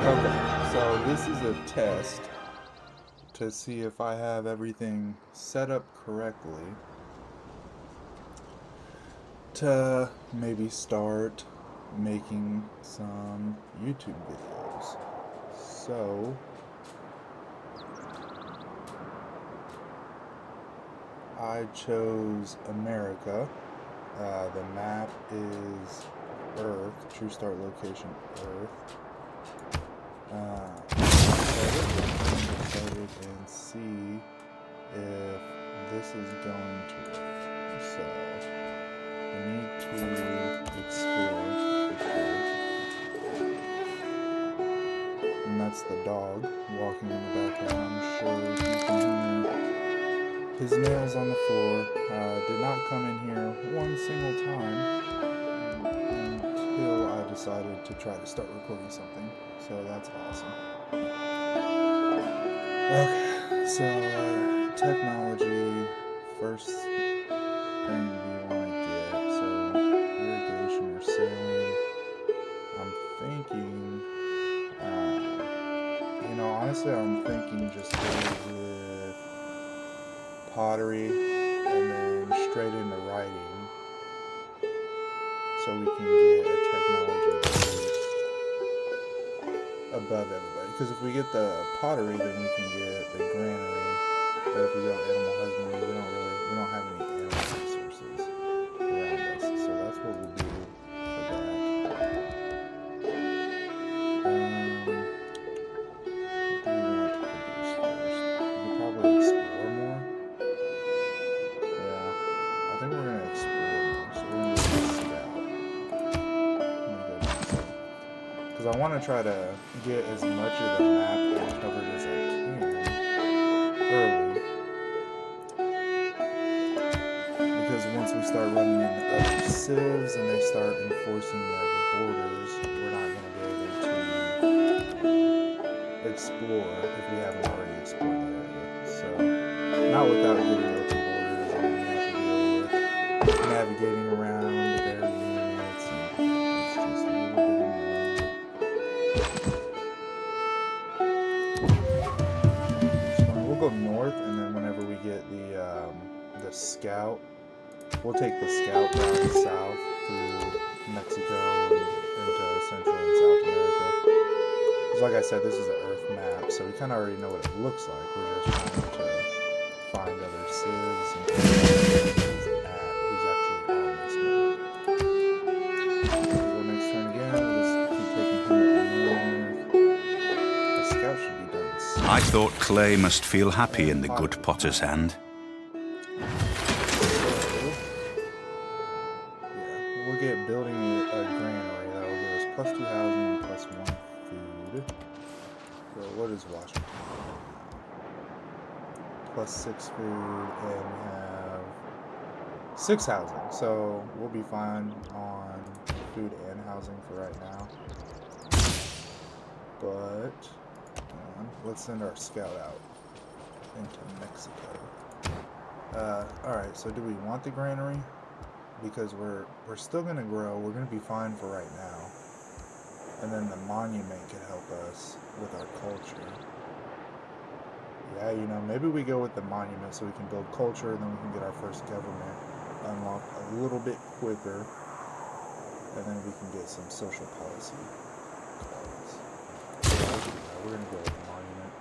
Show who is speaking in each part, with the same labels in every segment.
Speaker 1: Okay, so this is a test to see if I have everything set up correctly to maybe start making some YouTube videos. So, I chose America. The map is Earth, true start location Earth. Set it and see if this is going to work. So, I need to explore. And that's the dog walking in the background. I'm sure you can hear his nails on the floor. Did not come in here one single time until I decided to try to start recording something. So that's awesome. Okay, so technology, first thing we want to get. So irrigation or sailing. I'm thinking, honestly, I'm thinking just go with pottery and then straight into writing, so we can get a technology boost above everybody. Because if we get the pottery, then we can get the granary. But if we go animal husbandry, we don't have any animal resources around us. So that's what we'll do for that. What do we want to produce first? We could probably explore more. Yeah, I think we're gonna explore more. So we're gonna go scout. Because I want to try to get as much of the map covered as I can early. Because once we start running into other civs and they start enforcing their borders, we're not going to be able to explore if we haven't already explored that area. So, not without getting open borders, and we have to deal with navigating around their units, and it's just a little bit annoying. We'll go north, and then whenever we get the scout, we'll take the scout down south through Mexico and into Central and South America. Because like I said, this is an Earth map, so we kind of already know what it looks like. We're just trying to find other civs and who's actually on this map. We'll go next turn again. We'll just keep taking him up north. The scout should be done soon.
Speaker 2: I thought Clay must feel happy in the good potter's hand.
Speaker 1: We'll get building a granary that will give us plus 2 housing and plus 1 food. So what is Washington now? Plus 6 food, and we have 6 housing. So we'll be fine on food and housing for right now. But let's send our scout out into Mexico. Alright, so do we want the granary? Because we're still going to grow. We're going to be fine for right now. And then the monument can help us with our culture. Yeah, maybe we go with the monument so we can build culture, and then we can get our first government unlocked a little bit quicker. And then we can get some social policy cards. Yeah, we're going to go with the monument.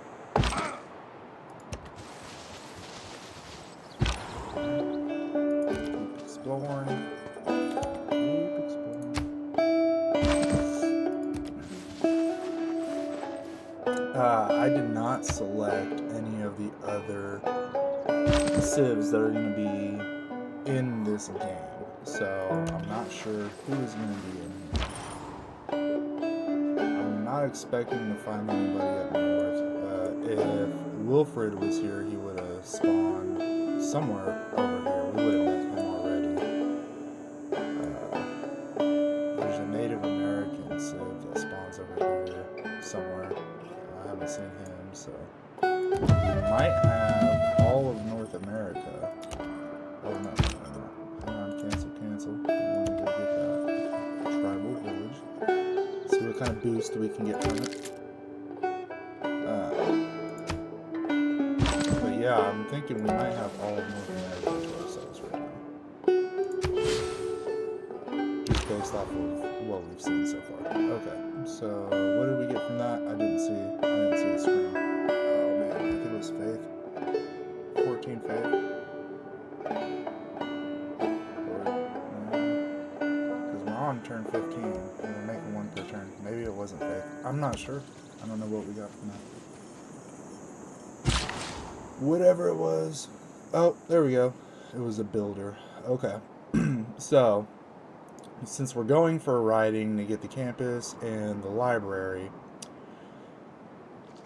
Speaker 1: Keep exploring. I did not select any of the other civs that are going to be in this game, so I'm not sure who is going to be in here. I'm not expecting to find anybody up north. If Wilfred was here, he would have spawned somewhere over here. We would have met him already. There's a Native American civ that spawns over here somewhere. I haven't seen him, so we might have all of North America. Oh no. Hang on, cancel. We want to go get that tribal village. See what kind of boost we can get from it. yeah, I'm thinking we might have all of North America to ourselves right now. Just based off of what we've seen so far. Okay, so what did we get from that? I didn't see the screen. Oh man, I think it was faith. 14 faith. Because we're on turn 15 and we're making one per turn. Maybe it wasn't faith. I'm not sure. I don't know what we got from that. Whatever it was. Oh, there we go. It was a builder. Okay. So, since we're going for a riding to get the campus and the library,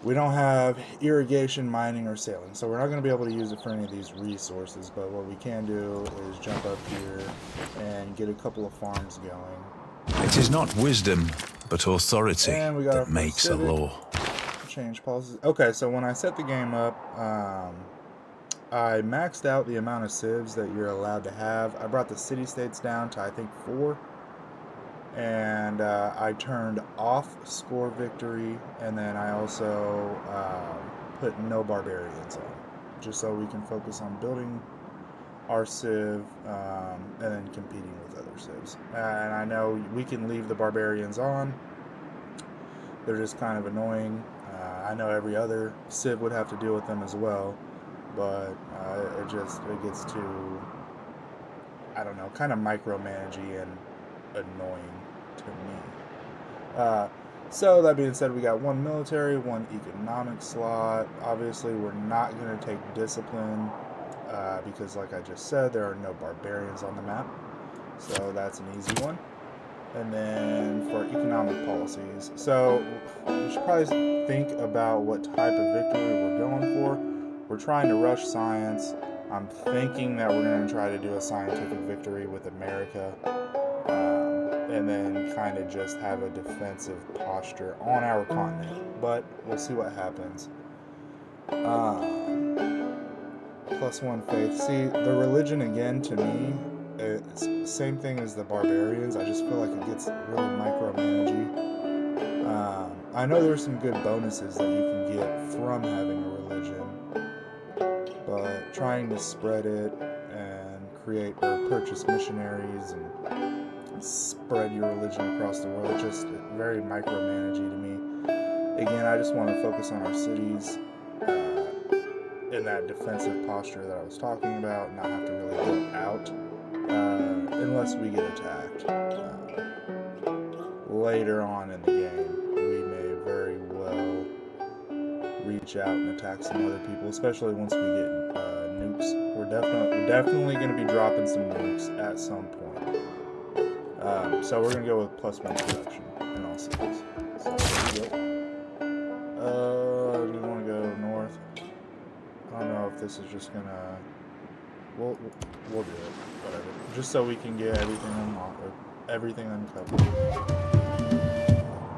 Speaker 1: we don't have irrigation, mining, or sailing. So we're not going to be able to use it for any of these resources. But what we can do is jump up here and get a couple of farms going.
Speaker 2: It is not wisdom, but authority
Speaker 1: And we got
Speaker 2: that makes a law.
Speaker 1: Change policies. Okay, so when I set the game up, I maxed out the amount of civs that you're allowed to have. I brought the city-states down to, I think, 4. And I turned off score victory, and then I also put no barbarians on, just so we can focus on building our civ and then competing with other civs. And I know we can leave the barbarians on. They're just kind of annoying. I know every other civ would have to deal with them as well, but it gets too, I don't know, kind of micromanagey and annoying to me. So that being said, we got 1 military, 1 economic slot. Obviously, we're not going to take discipline because, like I just said, there are no barbarians on the map. So that's an easy one. And then for economic policies, so we should probably think about what type of victory we're going for. We're trying to rush science. I'm thinking that we're going to try to do a scientific victory with America, and then kind of just have a defensive posture on our continent. But we'll see what happens. +1 faith. See, the religion again, to me, it's the same thing as the barbarians. I just feel like it gets really micromanagey. I know there's some good bonuses that you can get from having a religion, but trying to spread it and create or purchase missionaries and spread your religion across the world, it's just very micromanagey to me. Again, I just want to focus on our cities in that defensive posture that I was talking about, and not have to really go out unless we get attacked. Later on in the game, we may very well reach out and attack some other people, especially once we get nukes. We're definitely going to be dropping some nukes at some point. So we're going to go with +1 production in all cities. So there we go. Do we want to go north? I don't know if this is just going to... We'll do it. Whatever. Just so we can get everything uncovered.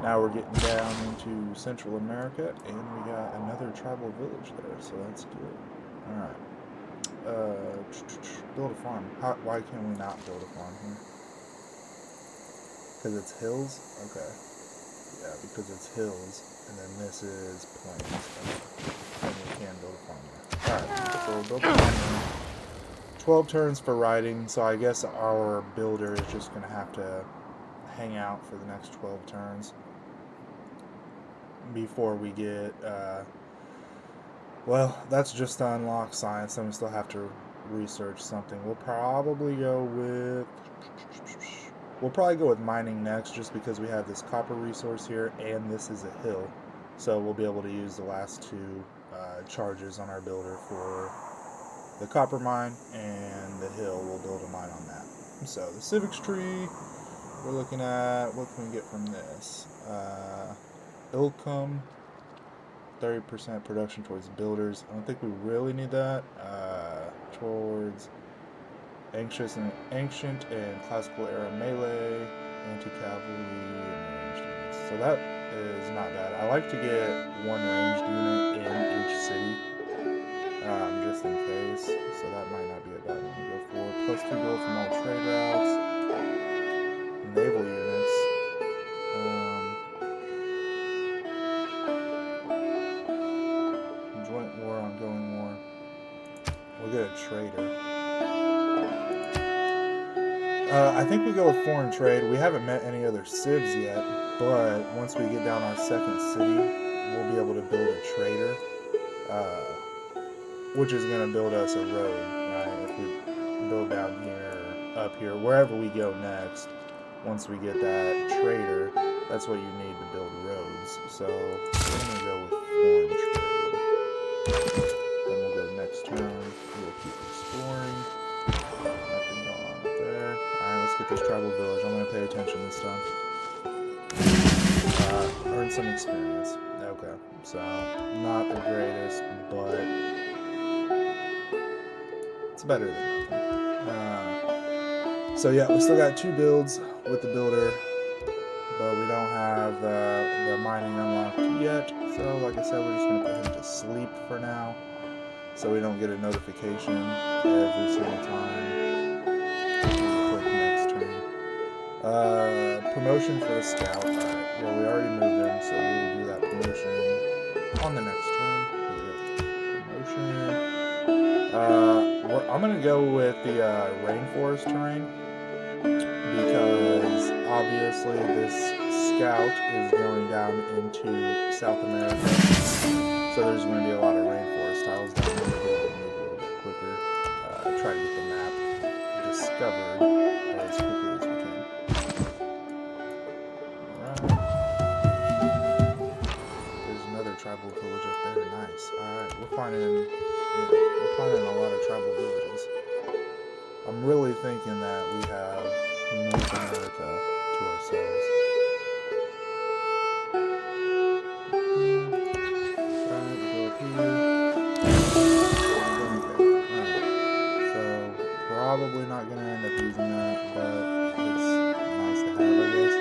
Speaker 1: Now we're getting down into Central America, and we got another tribal village there, so that's good. Alright. Build a farm. Why can we not build a farm here? Because it's hills? Okay. Yeah, because it's hills, and then this is plains. Okay. And we can build a farm there. Alright, so we'll build a farm there. 12 turns for riding, so I guess our builder is just going to have to hang out for the next 12 turns before we get, well, that's just to unlock science, then we still have to research something. We'll probably go with mining next, just because we have this copper resource here, and this is a hill, so we'll be able to use the last 2 charges on our builder for the copper mine, and the hill, we'll build a mine on that. So the civics tree, we're looking at, what can we get from this? Ilcum, 30% production towards builders. I don't think we really need that. Towards ancient and classical era melee, anti-cavalry, and ranged units. So that is not bad. I like to get 1 ranged unit in each city, just in case. So that might not be a bad one to go for. +2 gold from all trade routes. Naval units. Joint war, ongoing war. get a trader. I think we go with foreign trade. We haven't met any other civs yet, but once we get down our second city, we'll be able to build a trader, which is going to build us a road, right? If we build down here, up here, wherever we go next, once we get that trader, that's what you need to build roads. So we're going to go with foreign trade. Then we'll go next turn. We'll keep exploring. Nothing going on up there. Alright, let's get this tribal village. I'm going to pay attention this time. Earn some experience. Okay, so not the greatest, but it's better than nothing. So yeah, we still got 2 builds with the builder, but we don't have the mining unlocked yet. So like I said, we're just going to put him to sleep for now, so we don't get a notification every single time. Click next turn. Promotion for the scout. Alright, well, we already moved him, so we will do that promotion on the next turn. Promotion. I'm going to go with the rainforest terrain, because obviously this scout is going down into South America, so there's going to be a lot of rainforest tiles down there. We'll be able to move a little bit quicker. Try to get the map discovered as quickly as we can. There's another tribal village up there. Nice. Alright, we're finding a lot of tribal villages. I'm really thinking that we have North America to ourselves. Alright, we'll go up here. Okay. Alright. So, probably not going to end up using that, but it's nice to have, I guess.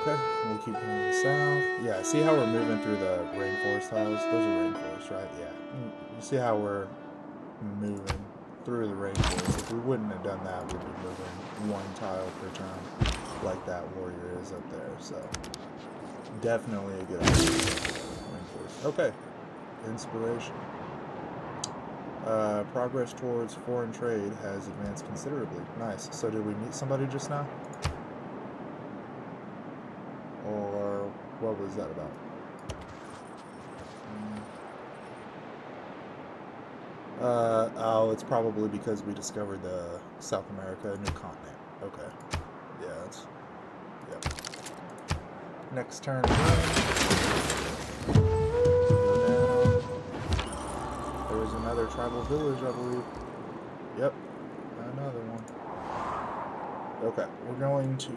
Speaker 1: Okay, we'll keep going south. Yeah, see how we're moving through the rainforest tiles? Those are rainforests, right? Yeah. You see how we're moving through the rainforest? If we wouldn't have done that, we'd be moving 1 tile per turn, like that warrior is up there. So, definitely a good idea. Rainforest. Okay, inspiration. Progress towards foreign trade has advanced considerably. Nice. So did we meet somebody just now? Or what was that about? Oh, it's probably because we discovered the South America, new continent. Okay. Yeah, that's... Yep. Next turn. Go down. There was another tribal village, I believe. Yep. Another one. Okay, we're going to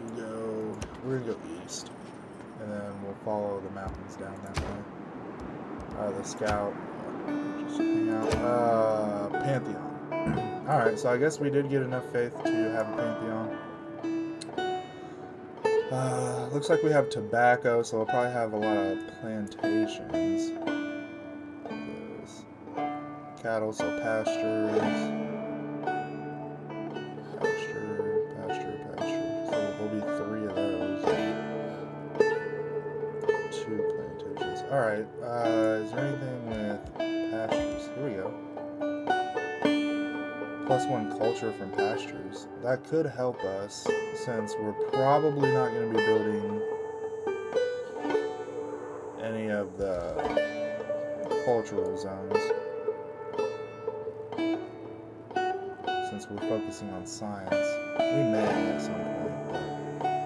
Speaker 1: go east, and then we'll follow the mountains down that way. The scout, just hang out. Pantheon. Alright, so I guess we did get enough faith to have a Pantheon. Looks like we have tobacco, so we'll probably have a lot of plantations. Cattle, so pastures. Pasture. So there'll be 3 of those. 2 plantations. Alright, is there anything with pastures? Here we go. +1 culture from pastures. That could help us, since we're probably not going to be building any of the cultural zones, since we're focusing on science. We may at some point,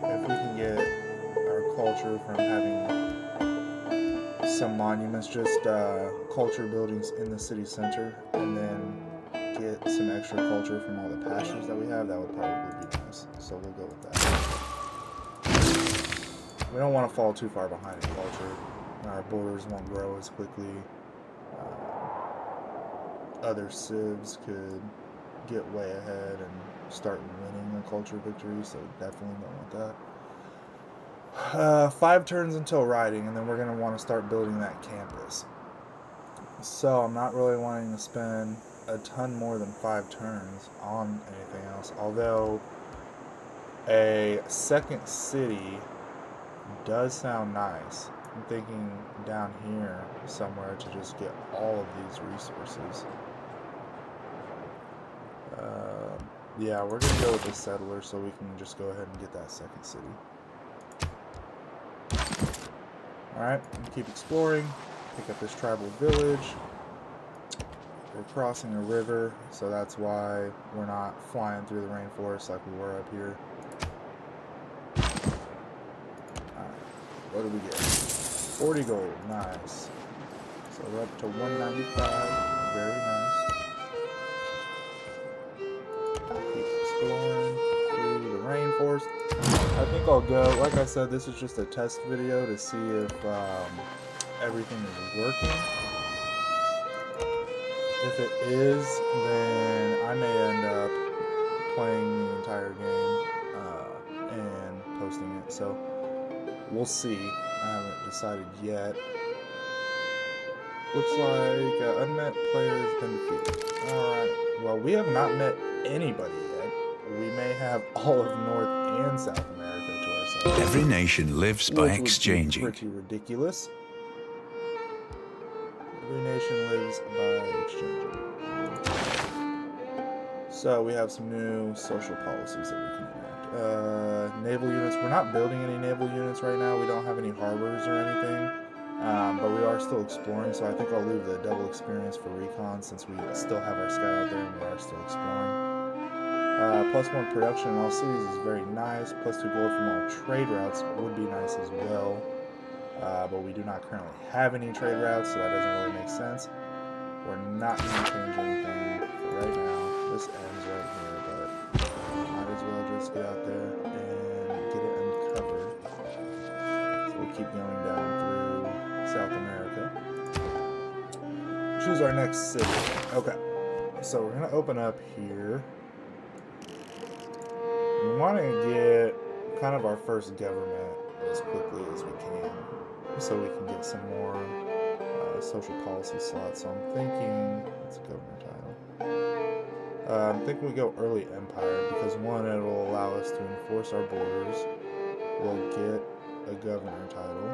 Speaker 1: but if we can get our culture from having some monuments, just culture buildings in the city center, and then get some extra culture from all the pastures that we have, that would probably be nice. So we'll go with that. We don't want to fall too far behind in culture. Our borders won't grow as quickly. Other civs could get way ahead and start winning a culture victory, so definitely don't want that. 5 turns until riding, and then we're going to want to start building that campus. So I'm not really wanting to spend a ton more than 5 turns on anything else, although a second city does sound nice, I'm thinking down here somewhere to just get all of these resources. Yeah, we're gonna go with the settler so we can just go ahead and get that second city. Alright, keep exploring. Pick up this tribal village. We're crossing a river, so that's why we're not flying through the rainforest like we were up here. Alright, what do we get? 40 gold, nice. So we're up to 195, very nice. Keep exploring through the rainforest. I think I'll go, like I said, this is just a test video to see if everything is working. If it is, then I may end up playing the entire game and posting it. So we'll see. I haven't decided yet. Looks like unmet player has been defeated. Alright. Well, we have not met anybody yet. We may have all of North and South America to ourselves.
Speaker 2: Every nation lives by exchanging.
Speaker 1: Pretty ridiculous. Every nation lives by exchanging. So we have some new social policies that we can enact. Naval units. We're not building any naval units right now. We don't have any harbors or anything. But we are still exploring, so I think I'll leave the double experience for recon since we still have our scout out there and we are still exploring. +1 production in all cities is very nice. +2 gold from all trade routes would be nice as well. But we do not currently have any trade routes, so that doesn't really make sense. We're not going to change anything for right now. This ends right here, but might as well just get out there and get it uncovered. So we'll keep going down through South America. Choose our next city. Okay, so we're going to open up here. We want to get kind of our first government as quickly as we can, so we can get some more social policy slots. So I'm thinking, it's a governor title. I'm thinking we go early empire because one, it will allow us to enforce our borders. We'll get a governor title.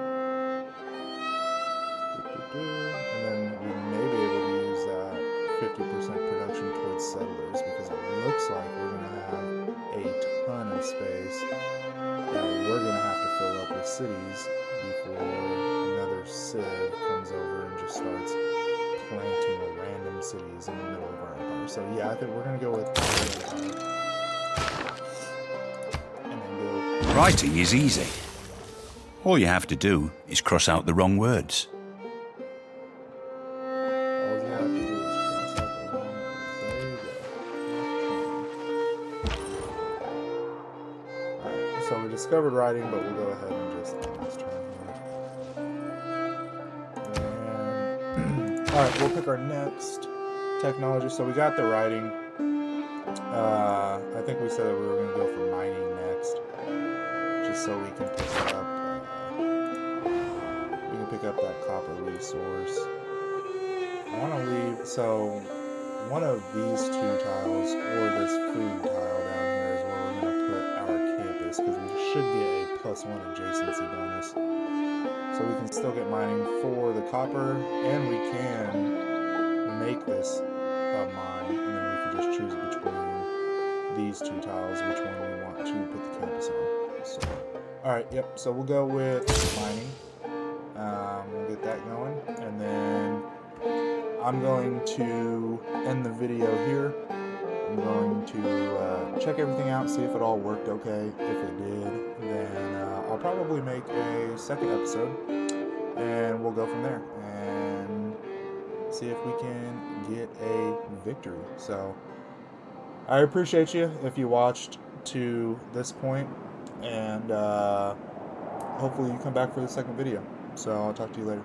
Speaker 1: And then we may be able to use that 50% production towards settlers because it looks like we're going to have a ton of space that we're going to have to fill up with cities before another civ comes over and just starts planting random cities in the middle of our empire. So yeah, I think we're going to go with empire. And then go...
Speaker 2: Writing is easy. All you have to do is cross out the wrong words.
Speaker 1: So we discovered writing, but we'll go ahead and just end this turn here. Alright, we'll pick our next technology. So we got the writing. I think we said that we were going to go for mining next, just so we can pick up that copper resource. I want to leave, so one of these two tiles or this food tile down here is where we're going to put our campus, because we should get a +1 adjacency bonus. So we can still get mining for the copper, and we can make this a mine, and then we can just choose between these two tiles which one we want to put the campus on. So, alright, yep, so we'll go with mining. We'll get that going, and then I'm going to end the video here. I'm going to check everything out, see if it all worked okay. If it did, then I'll probably make a second episode, and we'll go from there and see if we can get a victory. So I appreciate you if you watched to this point, and hopefully you come back for the second video. So I'll talk to you later.